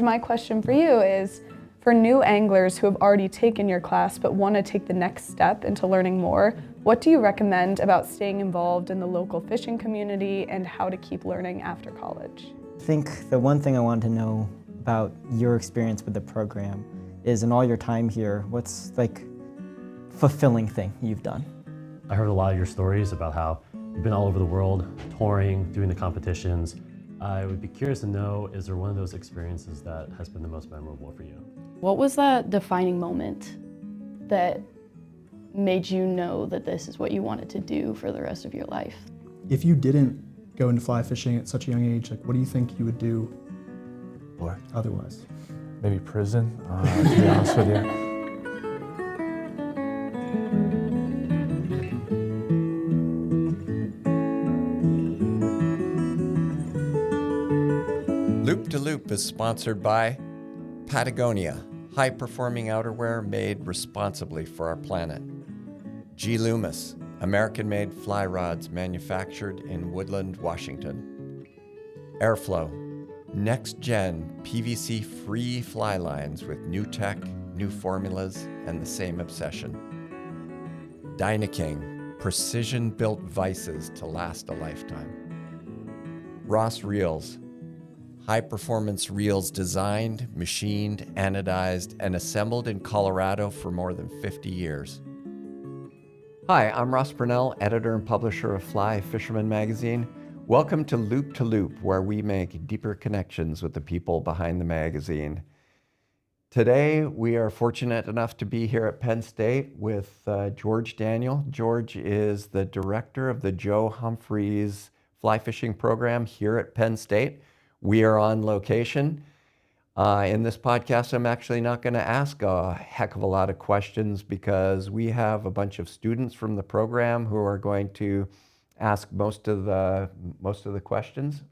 My question for you is, for new anglers who have already taken your class but want to take the next step into learning more, what do you recommend about staying involved in the local fishing community and how to keep learning after college? I think the one thing I want to know about your experience with the program is, in all your time here, what's like fulfilling thing you've done? I heard a lot of your stories about how you've been all over the world, touring, doing the competitions. I would be curious to know, is there one of those experiences that has been the most memorable for you? What was that defining moment that made you know that this is what you wanted to do for the rest of your life? If you didn't go into fly fishing at such a young age, like, what do you think you would do otherwise? Maybe prison, to be honest with you. Loop to Loop is sponsored by Patagonia, high-performing outerwear made responsibly for our planet. G. Loomis, American-made fly rods manufactured in Woodland, Washington. Airflow, next-gen PVC-free fly lines with new tech, new formulas, and the same obsession. Dynaking, precision-built vices to last a lifetime. Ross Reels, high-performance reels designed, machined, anodized, and assembled in Colorado for more than 50 years. Hi, I'm Ross Purnell, editor and publisher of Fly Fisherman magazine. Welcome to Loop, where we make deeper connections with the people behind the magazine. Today, we are fortunate enough to be here at Penn State with George Daniel. George is the director of the Joe Humphreys fly fishing program here at Penn State. We are on location. In this podcast, I'm actually not going to ask a heck of a lot of questions because we have a bunch of students from the program who are going to ask most of the questions.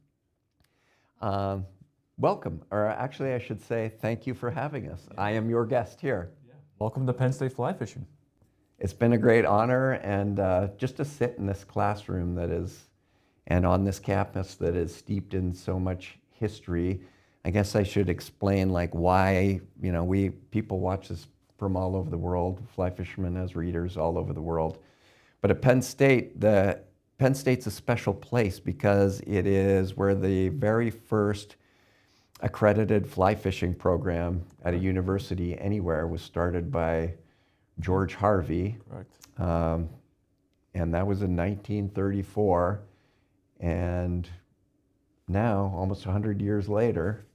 Welcome, or actually I should say thank you for having us. I am your guest here. Welcome to Penn State Fly Fishing. It's been a great honor, and just to sit in this classroom that is, and on this campus that is steeped in so much history. I guess I should explain like why, people watch this from all over the world, fly fishermen as readers all over the world. But at Penn State, Penn State's a special place because it is where the very first accredited fly fishing program at a university anywhere was started by George Harvey. Correct. And that was in 1934. And now, almost 100 years later,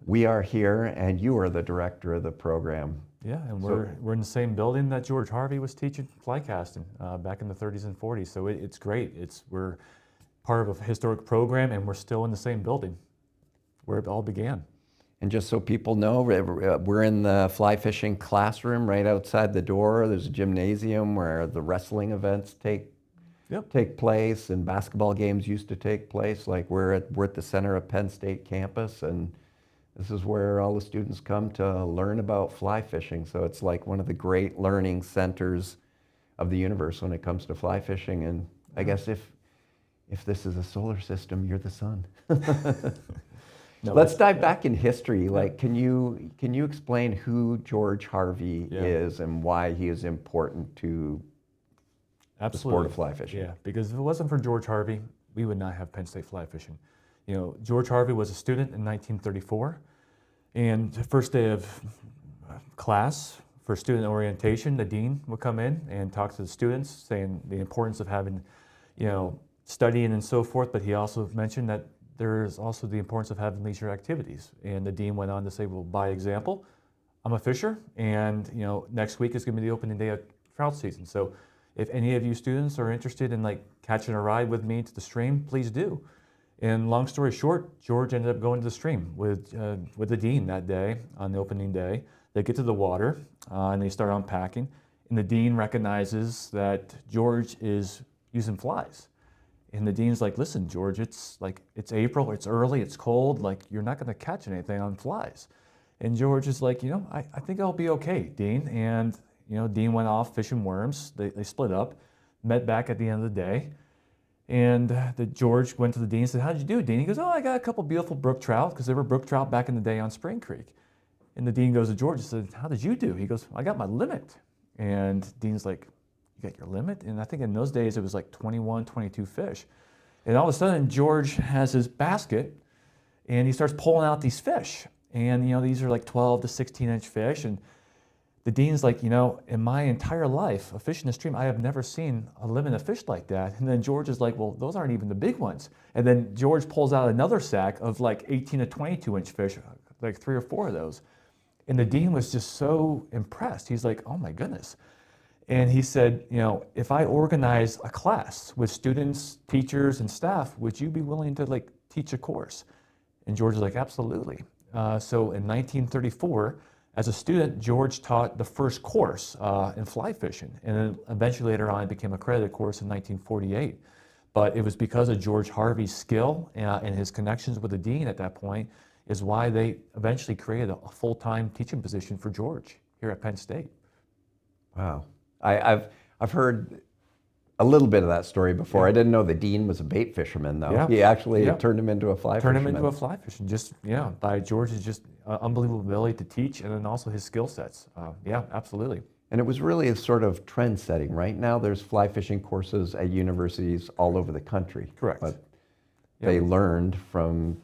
we are here, and you are the director of the program. Yeah, and we're in the same building that George Harvey was teaching fly casting back in the 30s and 40s. So it's great. We're part of a historic program, and we're still in the same building where it all began. And just so people know, we're in the fly fishing classroom right outside the door. There's a gymnasium where the wrestling events take place, and basketball games used to take place. Like we're at the center of Penn State campus, and this is where all the students come to learn about fly fishing. So it's like one of the great learning centers of the universe when it comes to fly fishing. And I guess if this is a solar system, you're the sun. Let's dive back in history. Like, can you explain who George Harvey is and why he is important to the sport of fly fishing? Yeah, because if it wasn't for George Harvey, we would not have Penn State fly fishing. George Harvey was a student in 1934, and the first day of class for student orientation, the dean would come in and talk to the students, saying the importance of having, studying and so forth, but he also mentioned that there is also the importance of having leisure activities. And the dean went on to say, well, by example, I'm a fisher, and next week is going to be the opening day of trout season. So if any of you students are interested in catching a ride with me to the stream, please do. And long story short, George ended up going to the stream with the dean that day on the opening day. They get to the water and they start unpacking. And the dean recognizes that George is using flies. And the dean's like, listen, George, it's April, it's early, it's cold, you're not going to catch anything on flies. And George is like, I think I'll be okay, Dean. And Dean went off fishing worms. They split up, met back at the end of the day. And George went to the dean and said, "How did you do, Dean?" He goes, "Oh, I got a couple beautiful brook trout," because there were brook trout back in the day on Spring Creek. And the dean goes to George and said, "How did you do?" He goes, "I got my limit." And Dean's like, "You got your limit?" And I think in those days it was like 21, 22 fish. And all of a sudden George has his basket and he starts pulling out these fish. And these are like 12 to 16-inch fish. And the dean's like, "In my entire life of fishing the stream, I have never seen a limit of fish like that." And then George is like, "Well, those aren't even the big ones." And then George pulls out another sack of like 18 to 22-inch fish, like 3 or 4 of those. And the dean was just so impressed. He's like, "Oh my goodness." And he said, "If I organize a class with students, teachers, and staff, would you be willing to like teach a course?" And George was like, "Absolutely." So in 1934, as a student, George taught the first course in fly fishing. And then eventually later on, it became an accredited course in 1948. But it was because of George Harvey's skill and his connections with the dean at that point is why they eventually created a full-time teaching position for George here at Penn State. Wow. I've heard a little bit of that story before. Yeah. I didn't know the dean was a bait fisherman, though. Yeah. He actually Yeah. turned him into a fly Turn fisherman. him into a fly fishing, just by George's just unbelievable ability to teach, and then also his skill sets. Yeah, absolutely. And it was really a sort of trend setting. Right now there's fly fishing courses at universities all over the country. Correct. But Yeah. they learned from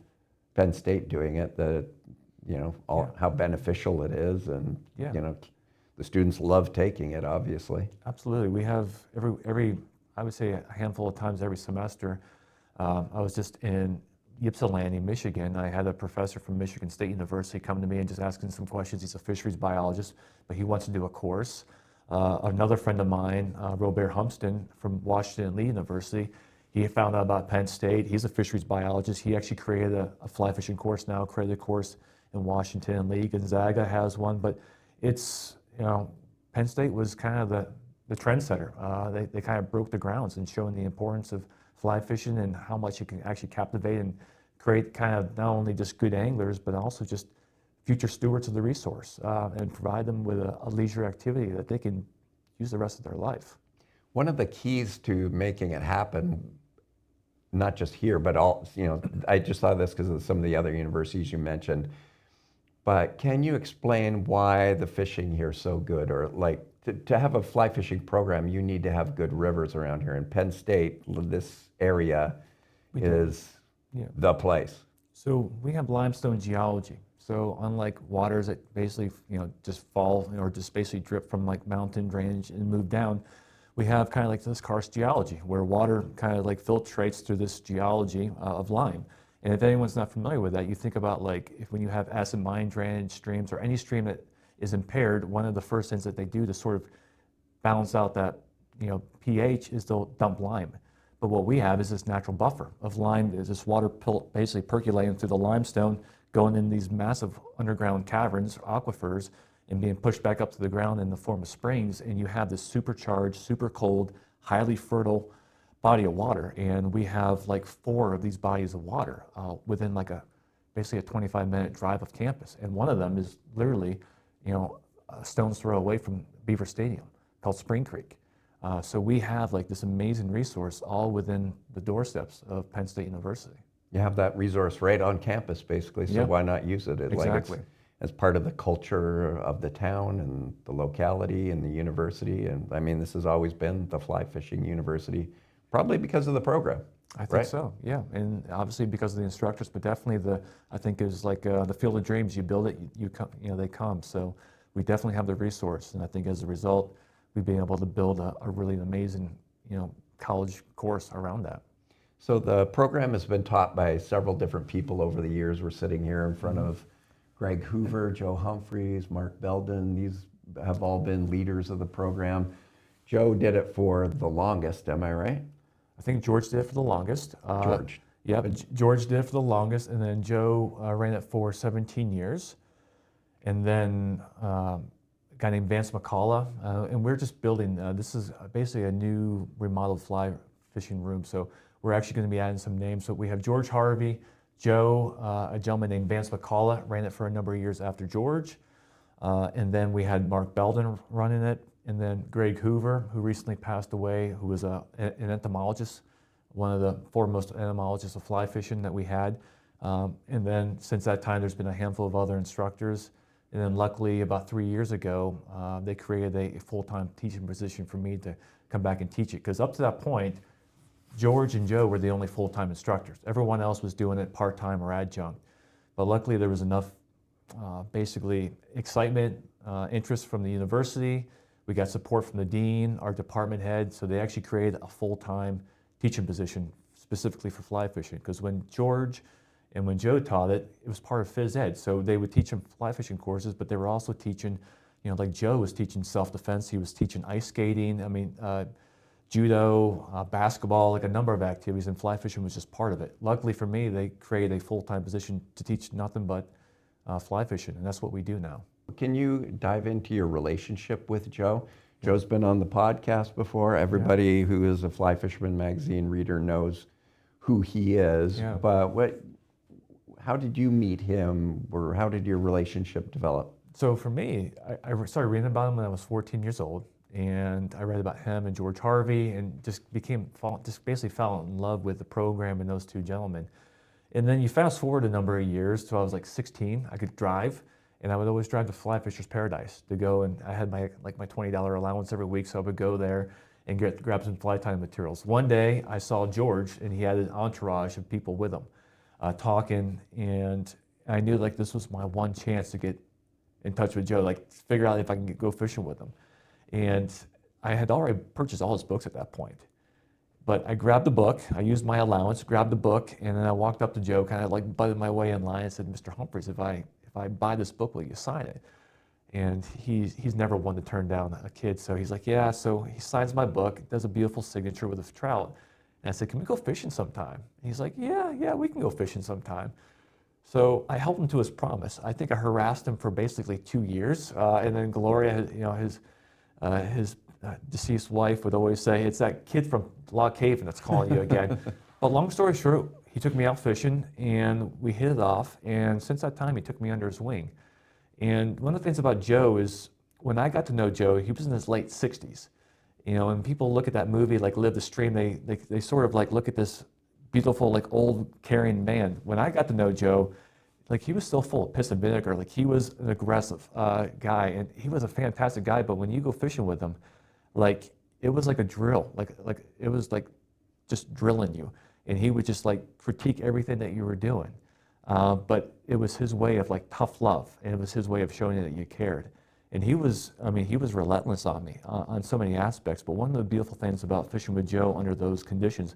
Penn State doing it that, how beneficial it is, and, Yeah. the students love taking it, obviously. Absolutely. We have every I would say a handful of times every semester. I was just in Ypsilanti, Michigan. I had a professor from Michigan State University come to me and just asking some questions. He's a fisheries biologist, but he wants to do a course. Another friend of mine, Robert Humston from Washington Lee University, he found out about Penn State. He's a fisheries biologist. He actually created a fly fishing course now, accredited course in Washington and Lee. Gonzaga has one, but it's, Penn State was kind of the trendsetter. They kind of broke the grounds in showing the importance of fly fishing and how much it can actually captivate and create kind of not only just good anglers, but also just future stewards of the resource and provide them with a leisure activity that they can use the rest of their life. One of the keys to making it happen, not just here, but I just saw this because of some of the other universities you mentioned, but can you explain why the fishing here is so good? Or like, to have a fly fishing program, you need to have good rivers around here. In Penn State, this area is the place. So we have limestone geology. So unlike waters that basically, just fall or just basically drip from like mountain drainage and move down, we have kind of like this karst geology where water kind of like filtrates through this geology of lime. And if anyone's not familiar with that, you think about like when you have acid mine drainage streams or any stream that is impaired, one of the first things that they do to sort of balance out that pH is they'll dump lime. But what we have is this natural buffer of lime. There's this water basically percolating through the limestone, going in these massive underground caverns, aquifers, and being pushed back up to the ground in the form of springs. And you have this supercharged, super cold, highly fertile body of water. And we have like 4 of these bodies of water within like basically a 25-minute drive of campus. And one of them is literally a stone's throw away from Beaver Stadium, called Spring Creek. So we have like this amazing resource all within the doorsteps of Penn State University. You have that resource right on campus, basically, so why not use it? Exactly. As part of the culture of the town and the locality and the university. And I mean, this has always been the fly fishing university, probably because of the program. I think so, yeah. And obviously because of the instructors, but definitely I think is like the field of dreams. You build it, they come. So we definitely have the resource. And I think as a result, we've been able to build a really amazing, college course around that. So the program has been taught by several different people over the years. We're sitting here in front of Greg Hoover, Joe Humphreys, Mark Belden. These have all been leaders of the program. Joe did it for the longest, am I right? I think George did it for the longest. George. Yep, George did it for the longest, and then Joe ran it for 17 years. And then a guy named Vance McCullough, and we're just building, this is basically a new remodeled fly fishing room. So we're actually going to be adding some names. So we have George Harvey, Joe, a gentleman named Vance McCullough ran it for a number of years after George. And then we had Mark Belden running it. And then Greg Hoover, who recently passed away, who was an entomologist, one of the foremost entomologists of fly fishing that we had. And then since that time, there's been a handful of other instructors. And then luckily, about 3 years ago, they created a full-time teaching position for me to come back and teach it. Because up to that point, George and Joe were the only full-time instructors. Everyone else was doing it part-time or adjunct. But luckily, there was enough basically excitement, interest from the university. We got support from the dean, our department head, so they actually created a full-time teaching position specifically for fly fishing. Because when George and when Joe taught it, it was part of phys ed. So they would teach them fly fishing courses, but they were also teaching, like Joe was teaching self-defense, he was teaching ice skating, judo, basketball, like a number of activities, and fly fishing was just part of it. Luckily for me, they created a full-time position to teach nothing but fly fishing, and that's what we do now. Can you dive into your relationship with Joe? Joe's been on the podcast before. Everybody who is a Fly Fisherman magazine reader knows who he is. Yeah. But how did you meet him, or how did your relationship develop? So for me, I started reading about him when I was 14 years old, and I read about him and George Harvey, and just basically fell in love with the program and those two gentlemen. And then you fast forward a number of years till I was like 16. I could drive, and I would always drive to Fly Fisher's Paradise to go, and I had my $20 allowance every week, so I would go there and grab some fly tying materials. One day I saw George, and he had an entourage of people with him talking, and I knew like this was my one chance to get in touch with Joe, like figure out if I can go fishing with him. And I had already purchased all his books at that point. But I grabbed the book, I used my allowance, grabbed the book, and then I walked up to Joe, kind of like butted my way in line and said, "Mr. Humphreys, if I buy this book, will you sign it?" And he's never one to turn down a kid, so he's like, "Yeah." So he signs my book, does a beautiful signature with a trout. And I said, "Can we go fishing sometime?" And he's like, yeah, we can go fishing sometime. So I held him to his promise. I think I harassed him for basically 2 years. And then Gloria, his deceased wife would always say, "It's that kid from Log Cave that's calling you again." But long story short, he took me out fishing and we hit it off. And since that time, he took me under his wing. And one of the things about Joe is when I got to know Joe, he was in his late 60s. And people look at that movie like Live the Stream, they sort of like look at this beautiful, like old caring man. When I got to know Joe, like he was still full of piss and vinegar. Like he was an aggressive guy, and he was a fantastic guy. But when you go fishing with him, like it was like a drill. Like it was like just drilling you, and he would just like critique everything that you were doing. But it was his way of like tough love, and it was his way of showing you that you cared. And he was relentless on me on so many aspects. But one of the beautiful things about fishing with Joe under those conditions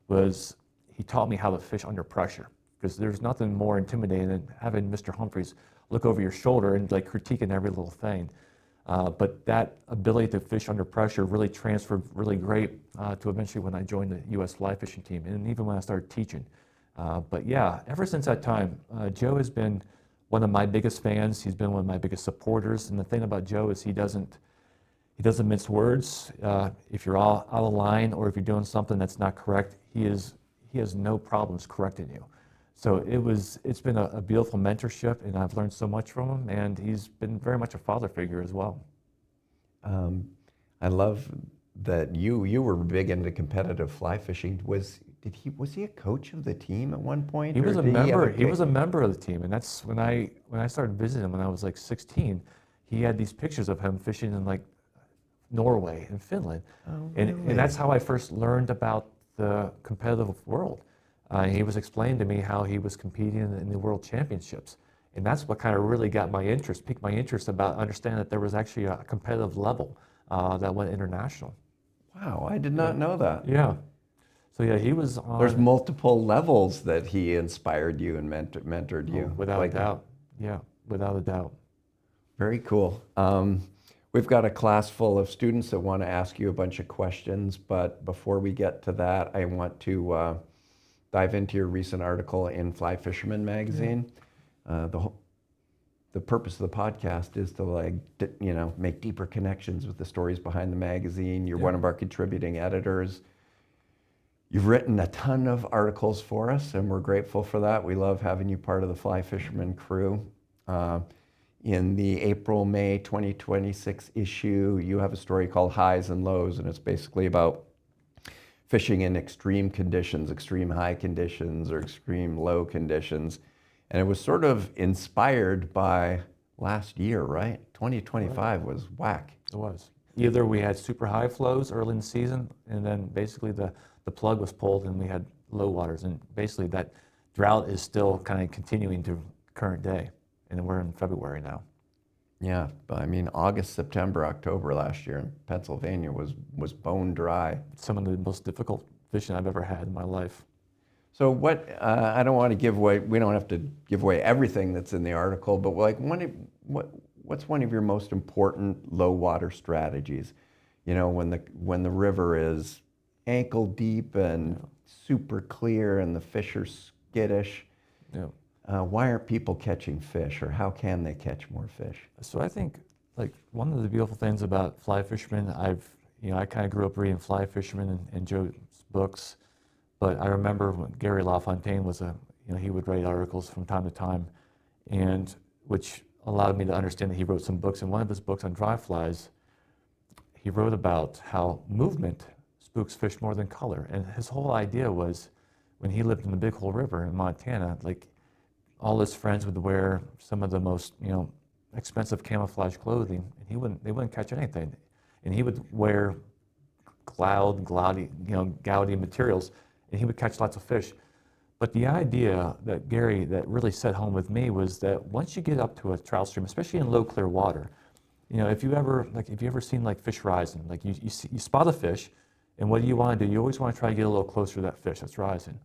was he taught me how to fish under pressure. Because there's nothing more intimidating than having Mr. Humphreys look over your shoulder and like critiquing every little thing. But that ability to fish under pressure really transferred really great to eventually when I joined the U.S. fly fishing team, and even when I started teaching. But yeah, ever since that time, Joe has been one of my biggest fans. He's been one of my biggest supporters. And the thing about Joe is he doesn't mince words. If you're all out of line or if you're doing something that's not correct, he has no problems correcting you. So it's been a beautiful mentorship, and I've learned so much from him, and he's been very much a father figure as well. I love that you were big into competitive fly fishing. Was he a coach of the team at one point? He was a member. He was a member of the team, and that's when I started visiting him when I was like 16. He had these pictures of him fishing in like Norway and Finland, and that's how I first learned about the competitive world. He was explaining to me how he was competing in the world championships. And that's what kind of really piqued my interest about understanding that there was actually a competitive level that went international. Wow, I did not know that. Yeah. So yeah, he was on... There's multiple levels that he inspired you and mentored you. Without a doubt. Yeah, without a doubt. Very cool. We've got a class full of students that want to ask you a bunch of questions, but before we get to that, I want to dive into your recent article in Fly Fisherman magazine. The purpose of the podcast is to make deeper connections with the stories behind the magazine. You're one of our contributing editors. You've written a ton of articles for us, and we're grateful for that. We love having you part of the Fly Fisherman crew. In the April-May 2026 issue, you have a story called Highs and Lows, and it's basically about fishing in extreme conditions, extreme high conditions or extreme low conditions. And it was sort of inspired by last year, right? 2025 was whack. It was. Either we had super high flows early in the season, and then basically the plug was pulled and we had low waters. And basically that drought is still kind of continuing to current day. And then we're in February now. Yeah, but I mean, August, September, October last year in Pennsylvania was bone dry. Some of the most difficult fishing I've ever had in my life. So what, I don't want to give away, we don't have to give away everything that's in the article, but like what's one of your most important low water strategies? You know, when the river is ankle deep and super clear and the fish are skittish. Yeah. Why aren't people catching fish, or how can they catch more fish? So I think like one of the beautiful things about fly fishermen, I kind of grew up reading Fly Fisherman and Joe's books, but I remember when Gary LaFontaine was he would write articles from time to time, and which allowed me to understand that he wrote some books. And one of his books on dry flies, he wrote about how movement spooks fish more than color. And his whole idea was, when he lived in the Big Hole River in Montana, like all his friends would wear some of the most, expensive camouflage clothing, and they wouldn't catch anything. And he would wear gaudy materials, and he would catch lots of fish. But the idea that that really set home with me was that once you get up to a trout stream, especially in low clear water, if you ever seen like fish rising, like you spot a fish, and what do you want to do? You always want to try to get a little closer to that fish that's rising.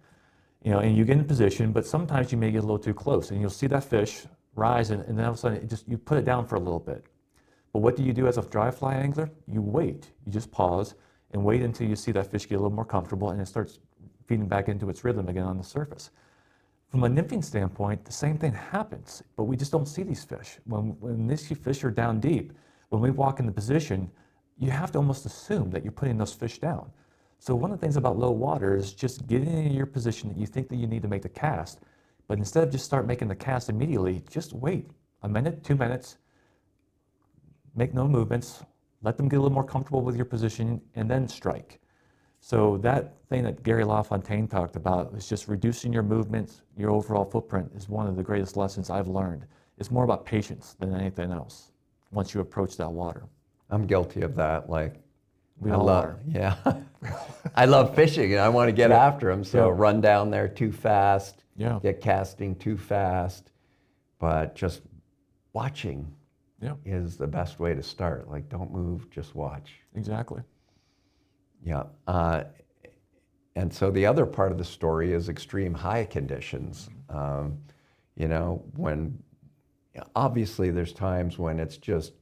And you get in position, but sometimes you may get a little too close, and you'll see that fish rise, and then all of a sudden you put it down for a little bit. But what do you do as a dry fly angler? You wait. You just pause and wait until you see that fish get a little more comfortable, and it starts feeding back into its rhythm again on the surface. From a nymphing standpoint, the same thing happens, but we just don't see these fish. When these fish are down deep, when we walk into position, you have to almost assume that you're putting those fish down. So one of the things about low water is just getting into your position that you think that you need to make the cast, but instead of just start making the cast immediately, just wait a minute, 2 minutes, make no movements, let them get a little more comfortable with your position, and then strike. So that thing that Gary LaFontaine talked about is just reducing your movements, your overall footprint is one of the greatest lessons I've learned. It's more about patience than anything else once you approach that water. I'm guilty of that. Like, We all are. Yeah. I love fishing and I want to get after them. So run down there too fast, get casting too fast. But just watching is the best way to start. Like, don't move, just watch. Exactly. Yeah. And so the other part of the story is extreme high conditions. When obviously there's times when it's just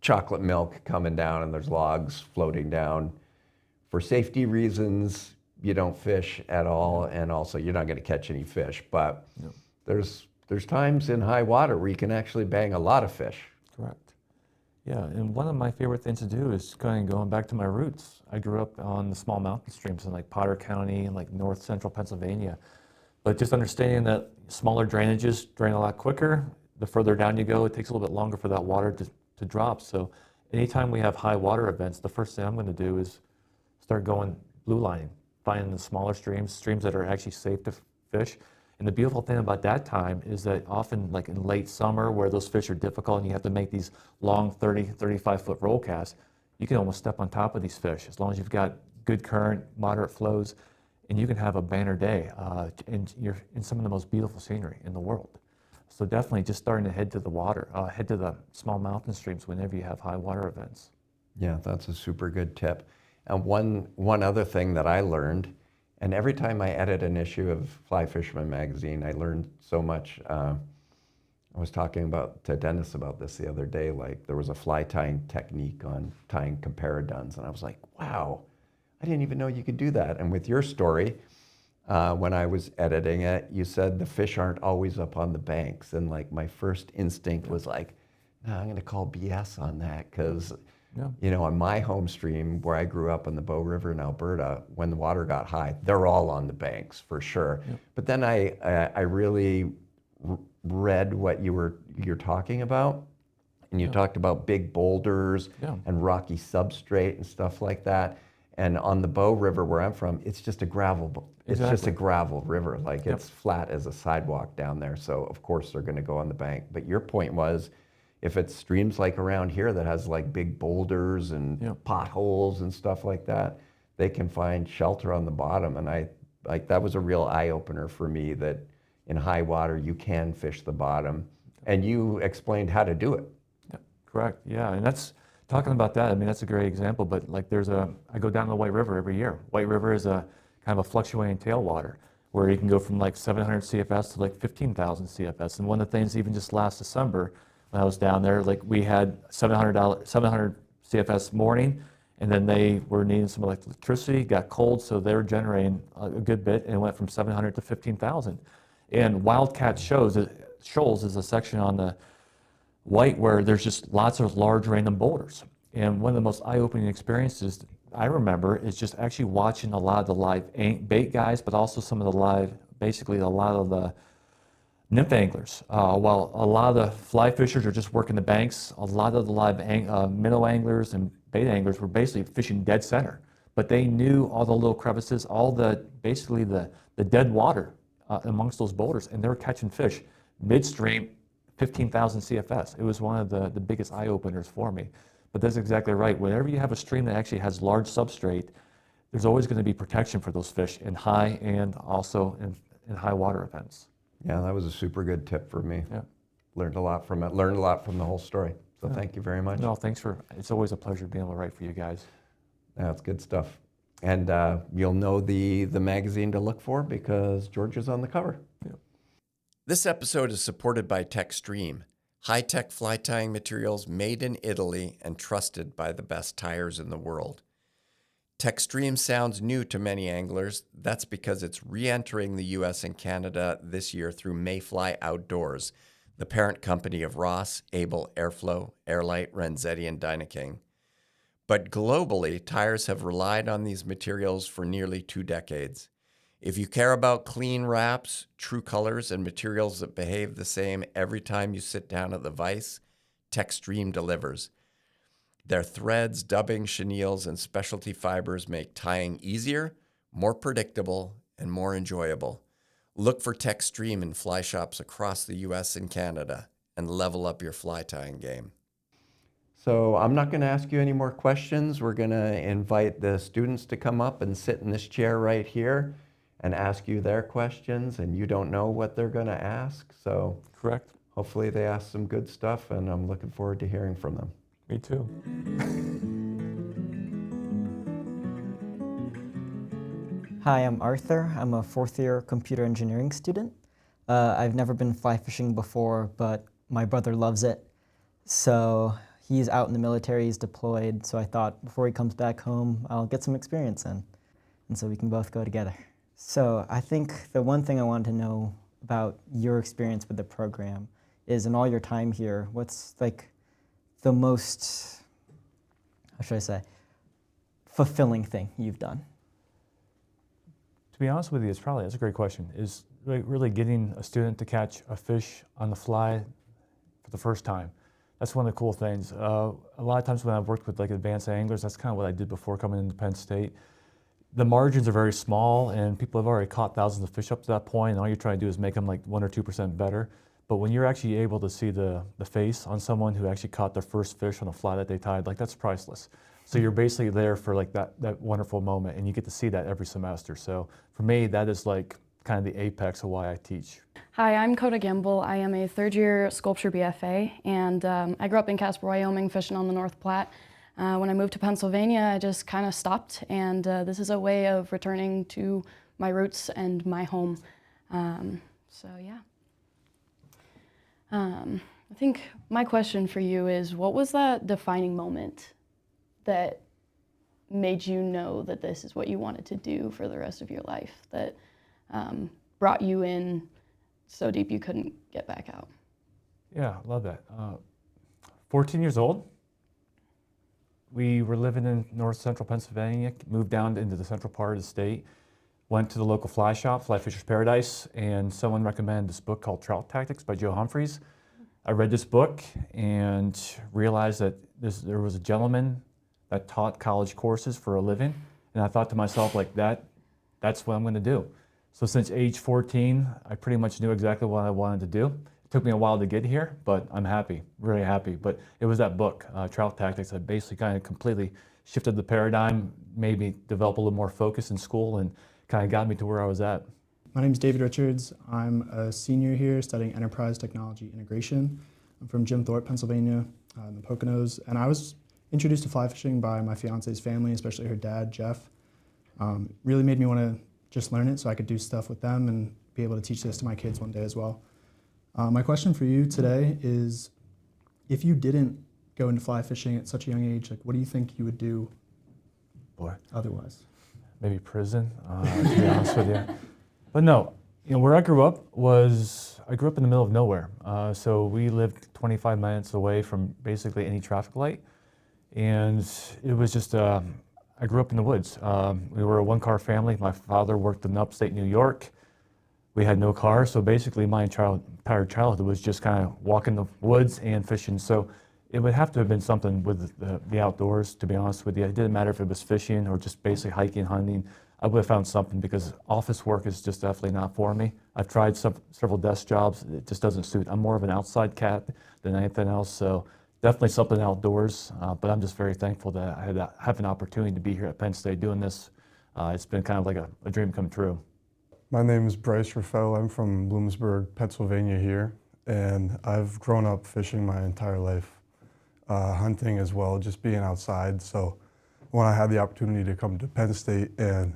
chocolate milk coming down and there's logs floating down. For safety reasons, you don't fish at all, and also you're not going to catch any fish. But there's times in high water where you can actually bang a lot of fish. Correct. Yeah, and one of my favorite things to do is kind of going back to my roots. I grew up on the small mountain streams in like Potter County and like north central Pennsylvania. But just understanding that smaller drainages drain a lot quicker. The further down you go, it takes a little bit longer for that water to drop. So anytime we have high water events, the first thing I'm going to do is start going blue lining, finding the smaller streams that are actually safe to fish. And the beautiful thing about that time is that often, like in late summer, where those fish are difficult and you have to make these long 30, 35-foot roll casts, you can almost step on top of these fish as long as you've got good current, moderate flows, and you can have a banner day. And you're in some of the most beautiful scenery in the world. So definitely just starting to head to the water, head to the small mountain streams whenever you have high water events. Yeah, that's a super good tip. And one other thing that I learned, and every time I edit an issue of Fly Fisherman magazine, I learned so much. I was talking to Dennis about this the other day. Like, there was a fly tying technique on tying comparadons, and I was like, wow, I didn't even know you could do that. And with your story, when I was editing it, you said the fish aren't always up on the banks, and like my first instinct was like, no, I'm going to call BS on that, because on my home stream where I grew up on the Bow River in Alberta, when the water got high, they're all on the banks for sure. But then I really read what you're talking about, and you talked about big boulders and rocky substrate and stuff like that. And on the Bow River where I'm from, it's just a it's just a Exactly. gravel river. Like Yep. it's flat as a sidewalk down there. So of course they're going to go on the bank. But your point was, if it's streams like around here that has like big boulders and Yep. potholes and stuff like that, they can find shelter on the bottom. And that was a real eye opener for me, that in high water you can fish the bottom. And you explained how to do it. Correct, yeah, and that's, talking about that, I mean, that's a great example, but like I go down the White River every year. White River is a kind of a fluctuating tailwater where you can go from like 700 CFS to like 15,000 CFS. And one of the things, even just last December, when I was down there, like we had 700 CFS morning, and then they were needing some electricity, got cold, so they were generating a good bit, and it went from 700 to 15,000. And Wildcat Shoals is a section on the White where there's just lots of large random boulders. And one of the most eye-opening experiences I remember is just actually watching a lot of the live bait guys, but also some of the basically a lot of the nymph anglers. While a lot of the fly fishers are just working the banks, a lot of the live minnow anglers and bait anglers were basically fishing dead center. But they knew all the little crevices, basically the dead water amongst those boulders, and they were catching fish midstream, 15,000 CFS. It was one of the biggest eye openers for me. But that's exactly right. Whenever you have a stream that actually has large substrate, there's always going to be protection for those fish in high and also in high water events. Yeah, that was a super good tip for me. Yeah. Learned a lot from it. Learned a lot from the whole story. So thank you very much. No, it's always a pleasure being able to write for you guys. That's good stuff. And you'll know the magazine to look for because George is on the cover. Yeah. This episode is supported by Techream, high-tech fly tying materials made in Italy and trusted by the best tyers in the world. Techream sounds new to many anglers. That's because it's re-entering the U.S. and Canada this year through Mayfly Outdoors, the parent company of Ross, Able, Airflow, Airlight, Renzetti, and Dynaking. But globally, tyers have relied on these materials for nearly 2 decades. If you care about clean wraps, true colors, and materials that behave the same every time you sit down at the vise, Techream delivers. Their threads, dubbing, chenilles, and specialty fibers make tying easier, more predictable, and more enjoyable. Look for Techream in fly shops across the U.S. and Canada and level up your fly tying game. So I'm not going to ask you any more questions. We're going to invite the students to come up and sit in this chair right here and ask you their questions, and you don't know what they're going to ask. So Correct. hopefully they ask some good stuff, and I'm looking forward to hearing from them. Me too. Hi, I'm Arthur. I'm a 4th-year computer engineering student. I've never been fly fishing before, but my brother loves it. So he's out in the military, he's deployed, so I thought before he comes back home, I'll get some experience in, and so we can both go together. So I think the one thing I wanted to know about your experience with the program is, in all your time here, what's like the most, how should I say, fulfilling thing you've done? To be honest with you, that's a great question, is really getting a student to catch a fish on the fly for the first time. That's one of the cool things. A lot of times when I've worked with like advanced anglers, that's kind of what I did before coming into Penn State. The margins are very small, and people have already caught thousands of fish up to that point, and all you're trying to do is make them like 1 or 2% better. But when you're actually able to see the face on someone who actually caught their first fish on a fly that they tied, like that's priceless. So you're basically there for like that wonderful moment, and you get to see that every semester. So for me, that is like kind of the apex of why I teach. Hi, I'm Coda Gamble. I am a 3rd-year sculpture BFA, and I grew up in Casper, Wyoming, fishing on the North Platte. When I moved to Pennsylvania, I just kind of stopped, and this is a way of returning to my roots and my home. So yeah. I think my question for you is, what was that defining moment that made you know that this is what you wanted to do for the rest of your life, that brought you in so deep you couldn't get back out? Yeah, love that. 14 years old. We were living in north central Pennsylvania, moved down into the central part of the state, went to the local fly shop, Fly Fisher's Paradise, and someone recommended this book called Trout Tactics by Joe Humphreys. I read this book and realized that there was a gentleman that taught college courses for a living, And I thought to myself, like, that's what I'm going to do. So since age 14, I pretty much knew exactly what I wanted to do. It took me a while to get here, but I'm happy, really happy. But it was that book, Trout Tactics, that basically kind of completely shifted the paradigm, made me develop a little more focus in school, and kind of got me to where I was at. My name is David Richards. I'm a senior here studying Enterprise Technology Integration. I'm from Jim Thorpe, Pennsylvania, in the Poconos, and I was introduced to fly fishing by my fiance's family, especially her dad, Jeff. Really made me want to just learn it so I could do stuff with them and be able to teach this to my kids one day as well. My question for you today is, if you didn't go into fly fishing at such a young age, like, what do you think you would do otherwise? Maybe prison, to be honest with you. But no, where I grew up I grew up in the middle of nowhere. So we lived 25 minutes away from basically any traffic light. And it was just, I grew up in the woods. We were a one-car family. My father worked in upstate New York. We had no car, so basically my entire childhood was just kind of walking the woods and fishing. So it would have to have been something with the outdoors, to be honest with you. It didn't matter if it was fishing or just basically hiking, hunting. I would have found something, because office work is just definitely not for me. I've tried several desk jobs. It just doesn't suit. I'm more of an outside cat than anything else, so definitely something outdoors. But I'm just very thankful that I have an opportunity to be here at Penn State doing this. It's been kind of like a dream come true. My name is Bryce Raffel. I'm from Bloomsburg, Pennsylvania here, and I've grown up fishing my entire life, hunting as well, just being outside. So when I had the opportunity to come to Penn State and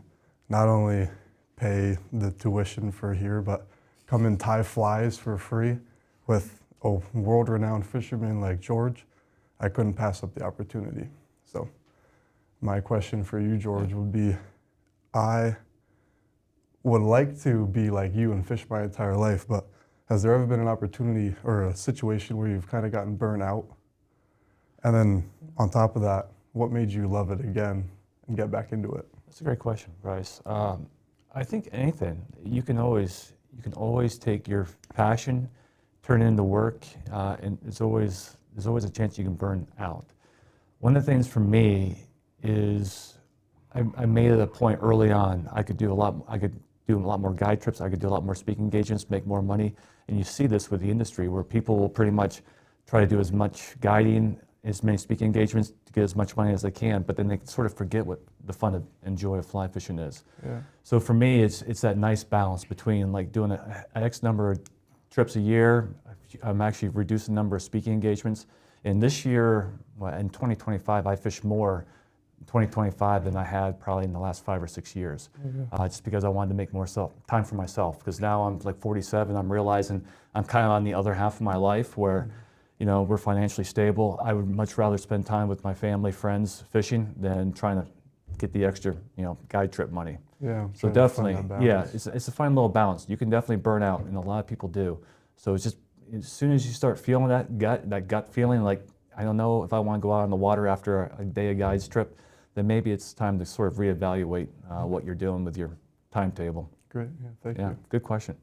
not only pay the tuition for here, but come and tie flies for free with a world-renowned fisherman like George, I couldn't pass up the opportunity. So my question for you, George, would be, I would like to be like you and fish my entire life, but has there ever been an opportunity or a situation where you've kind of gotten burnt out? And then on top of that, what made you love it again and get back into it? That's a great question, Bryce. I think anything, you can always take your passion, turn it into work, and there's always a chance you can burn out. One of the things for me is I made it a point early on. I could do a lot more guide trips. I could do a lot more speaking engagements, make more money. And you see this with the industry, where people will pretty much try to do as much guiding, as many speaking engagements to get as much money as they can, but then they sort of forget what the fun and joy of fly fishing is. Yeah. So for me, it's that nice balance between like doing an X number of trips a year. I'm actually reducing the number of speaking engagements. And this year, in 2025, I fished more in 2025 than I had probably in the last 5 or 6 years. Just because I wanted to make more time for myself. Because now I'm like 47, I'm realizing I'm kind of on the other half of my life where we're financially stable. I would much rather spend time with my family, friends, fishing than trying to get the extra, guide trip money. Yeah. So definitely, it's a fine little balance. You can definitely burn out, and a lot of people do. So it's just, as soon as you start feeling that gut feeling, like, I don't know if I want to go out on the water after a day of guides trip, then maybe it's time to sort of reevaluate what you're doing with your timetable. Great, thank you. Good question.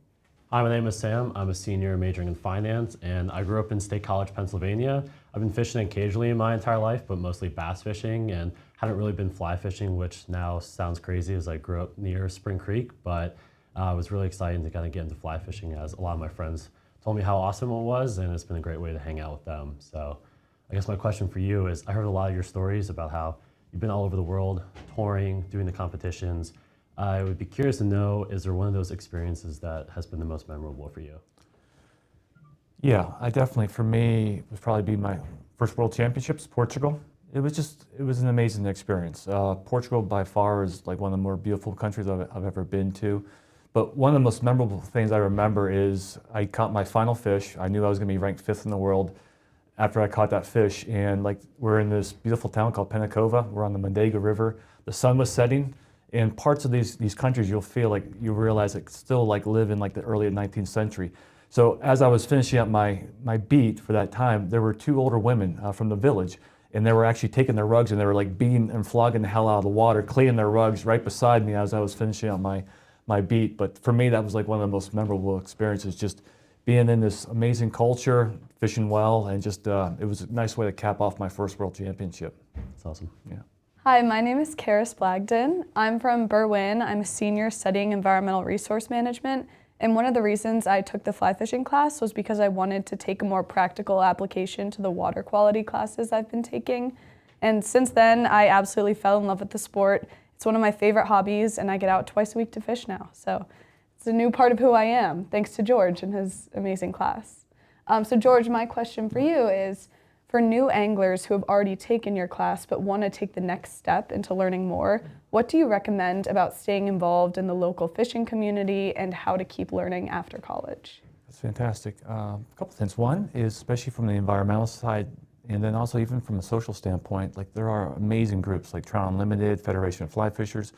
Hi, my name is Sam. I'm a senior majoring in finance, and I grew up in State College, Pennsylvania. I've been fishing occasionally my entire life, but mostly bass fishing, and hadn't really been fly fishing, which now sounds crazy as I grew up near Spring Creek, but it was really exciting to kind of get into fly fishing, as a lot of my friends told me how awesome it was, and it's been a great way to hang out with them. So I guess my question for you is, I heard a lot of your stories about how you've been all over the world, touring, doing the competitions. I would be curious to know, is there one of those experiences that has been the most memorable for you? Yeah, for me, it would probably be my first World Championships, Portugal. It was an amazing experience. Portugal by far is like one of the more beautiful countries I've ever been to. But one of the most memorable things I remember is I caught my final fish. I knew I was gonna be ranked 5th in the world after I caught that fish. And like, we're in this beautiful town called Penacova. We're on the Mondego River. The sun was setting. In parts of these countries, you'll feel like you realize it still like live in like the early 19th century. So as I was finishing up my beat for that time, there were 2 older women from the village, and they were actually taking their rugs and they were like beating and flogging the hell out of the water, cleaning their rugs right beside me as I was finishing up my beat. But for me, that was like one of the most memorable experiences, just being in this amazing culture, fishing well, and just it was a nice way to cap off my first World Championship. That's awesome. Yeah. Hi, my name is Karis Blagden. I'm from Berwyn. I'm a senior studying environmental resource management. And one of the reasons I took the fly fishing class was because I wanted to take a more practical application to the water quality classes I've been taking. And since then, I absolutely fell in love with the sport. It's one of my favorite hobbies, and I get out twice a week to fish now. So it's a new part of who I am, thanks to George and his amazing class. So George, my question for you is, for new anglers who have already taken your class but want to take the next step into learning more, what do you recommend about staying involved in the local fishing community and how to keep learning after college? That's fantastic. A couple things. One is, especially from the environmental side, and then also even from a social standpoint, like there are amazing groups like Trout Unlimited, Federation of Fly Fishers,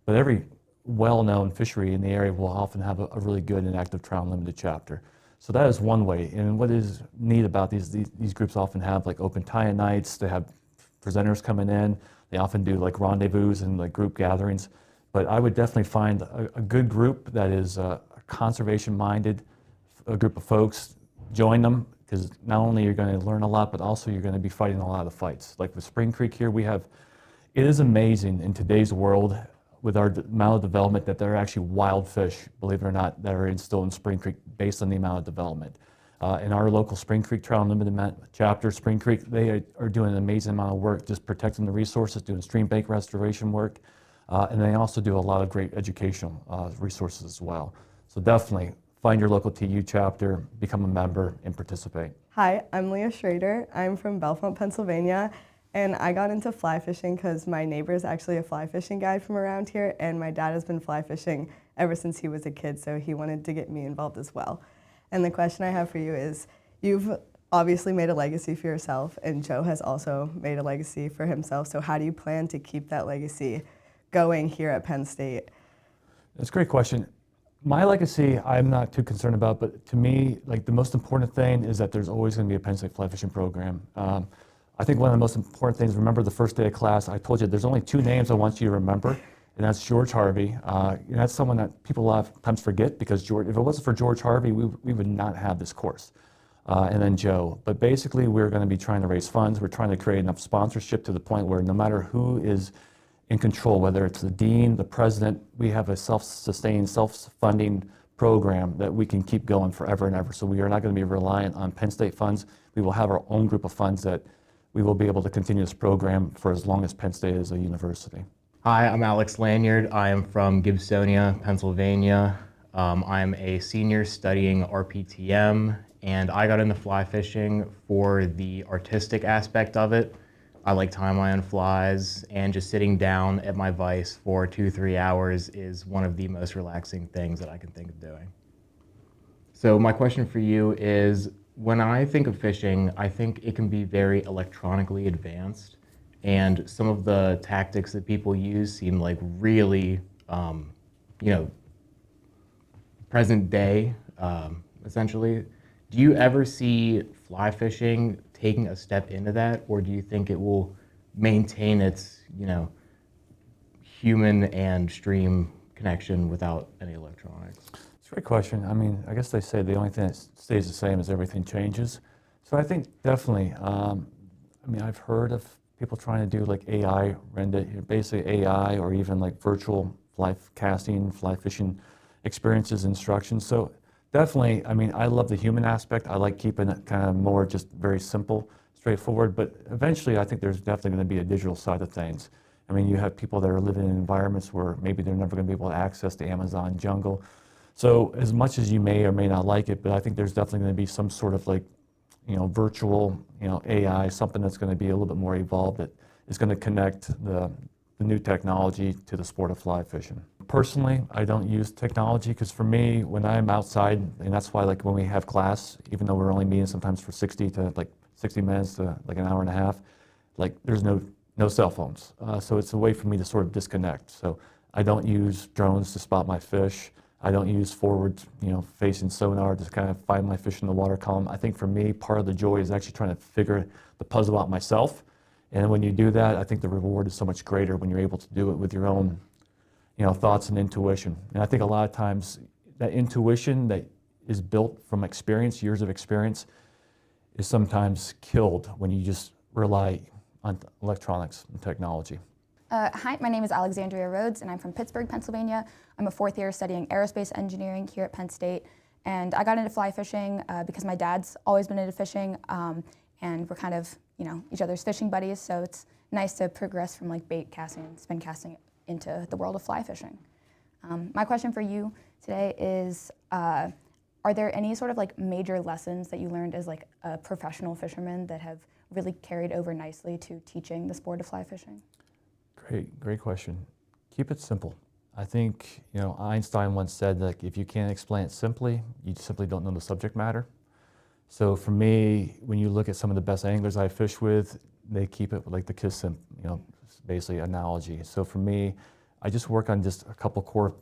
but every well-known fishery in the area will often have a really good and active Trout Unlimited chapter. So that is one way. And what is neat about these groups often have like open tie-in nights, they have presenters coming in, they often do like rendezvous and like group gatherings. But I would definitely find a good group that is conservation-minded, a group of folks, join them, because not only you're going to learn a lot, but also you're going to be fighting a lot of fights. Like with Spring Creek here, it is amazing in today's world with our amount of development that there are actually wild fish, believe it or not, that are still in Spring Creek based on the amount of development. In our local Spring Creek Trout Unlimited chapter, Spring Creek, they are doing an amazing amount of work just protecting the resources, doing stream bank restoration work, and they also do a lot of great educational resources as well. So definitely find your local TU chapter, become a member, and participate. Hi, I'm Leah Schrader. I'm from Belmont, Pennsylvania, and I got into fly fishing because my neighbor is actually a fly fishing guide from around here, and my dad has been fly fishing ever since he was a kid, so he wanted to get me involved as well. And the question I have for you is, you've obviously made a legacy for yourself, and Joe has also made a legacy for himself, so how do you plan to keep that legacy going here at Penn State? That's a great question. My legacy, I'm not too concerned about, but to me, like the most important thing is that there's always going to be a Penn State fly fishing program. I think one of the most important things, remember the first day of class, I told you there's only two names I want you to remember, and that's George Harvey. And that's someone that people a lot of times forget, because if it wasn't for George Harvey, we would not have this course. And then Joe. But basically, we're going to be trying to raise funds. We're trying to create enough sponsorship to the point where no matter who is in control, whether it's the dean, the president, we have a self-sustained, self-funding program that we can keep going forever and ever. So we are not going to be reliant on Penn State funds. We will have our own group of funds that we will be able to continue this program for as long as Penn State is a university. Hi, I'm Alex Lanyard. I am from Gibsonia, Pennsylvania. I'm a senior studying RPTM, and I got into fly fishing for the artistic aspect of it. I like tying my own flies, and just sitting down at my vise for 2-3 hours is one of the most relaxing things that I can think of doing. So my question for you is, when I think of fishing, I think it can be very electronically advanced, and some of the tactics that people use seem like really, present day, essentially. Do you ever see fly fishing taking a step into that, or do you think it will maintain its, human and stream connection without any electronics? It's a great question. I mean, I guess they say the only thing that stays the same is everything changes. So I think definitely, I've heard of people trying to do like AI render, basically AI, or even like virtual fly casting, fly fishing experiences, instructions. So definitely, I love the human aspect. I like keeping it kind of more just very simple, straightforward, but eventually I think there's definitely going to be a digital side of things. You have people that are living in environments where maybe they're never going to be able to access the Amazon jungle. So as much as you may or may not like it, but I think there's definitely going to be some sort of like, virtual, AI, something that's going to be a little bit more evolved that is going to connect the new technology to the sport of fly fishing. Personally, I don't use technology because for me, when I'm outside, and that's why like when we have class, even though we're only meeting sometimes for 60 minutes to like an hour and a half, like there's no cell phones. So it's a way for me to sort of disconnect. So I don't use drones to spot my fish. I don't use forward, facing sonar to kind of find my fish in the water column. I think for me, part of the joy is actually trying to figure the puzzle out myself. And when you do that, I think the reward is so much greater when you're able to do it with your own, thoughts and intuition. And I think a lot of times that intuition that is built from experience, years of experience, is sometimes killed when you just rely on electronics and technology. Hi, my name is Alexandria Rhodes, and I'm from Pittsburgh, Pennsylvania. I'm a fourth year studying aerospace engineering here at Penn State. And I got into fly fishing because my dad's always been into fishing, and we're kind of, each other's fishing buddies. So it's nice to progress from like bait casting and spin casting into the world of fly fishing. My question for you today is, are there any sort of like major lessons that you learned as like a professional fisherman that have really carried over nicely to teaching the sport of fly fishing? Great question. Keep it simple. I think, Einstein once said that if you can't explain it simply, you simply don't know the subject matter. So for me, when you look at some of the best anglers I fish with, they keep it like the kiss, basically analogy. So for me, I just work on just a couple core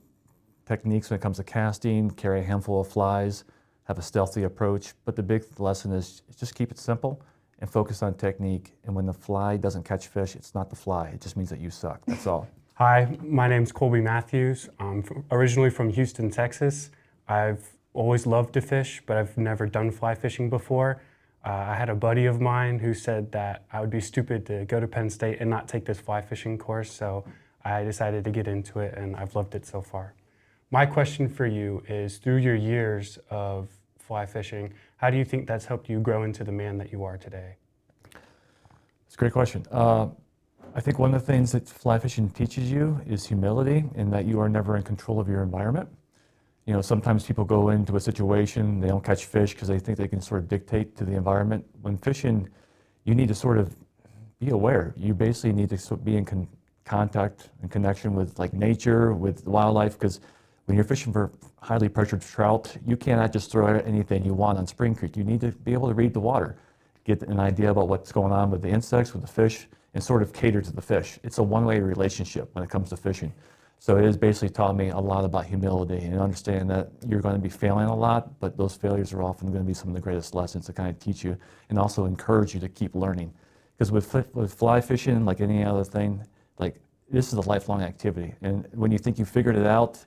techniques when it comes to casting, carry a handful of flies, have a stealthy approach. But the big lesson is just keep it simple and focus on technique. And when the fly doesn't catch fish, it's not the fly. It just means that you suck. That's all. Hi, my name's Colby Matthews. I'm originally from Houston, Texas. I've always loved to fish, but I've never done fly fishing before. I had a buddy of mine who said that I would be stupid to go to Penn State and not take this fly fishing course, so I decided to get into it, and I've loved it so far. My question for you is, through your years of fly fishing, how do you think that's helped you grow into the man that you are today? It's a great question. I think one of the things that fly fishing teaches you is humility, and that you are never in control of your environment. Sometimes people go into a situation, they don't catch fish because they think they can sort of dictate to the environment. When fishing, you need to sort of be aware. You basically need to be in contact and connection with like nature, with wildlife, because when you're fishing for highly pressured trout, you cannot just throw out anything you want on Spring Creek. You need to be able to read the water, get an idea about what's going on with the insects, with the fish, and sort of cater to the fish. It's a one-way relationship when it comes to fishing. So it has basically taught me a lot about humility and understanding that you're going to be failing a lot, but those failures are often going to be some of the greatest lessons to kind of teach you and also encourage you to keep learning. Because with fly fishing, like any other thing, like this is a lifelong activity. And when you think you figured it out,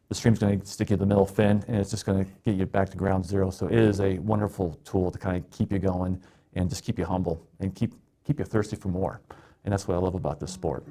the stream's going to stick you in the middle fin, and it's just going to get you back to ground zero. So it is a wonderful tool to kind of keep you going and just keep you humble and keep you thirsty for more. And that's what I love about this sport.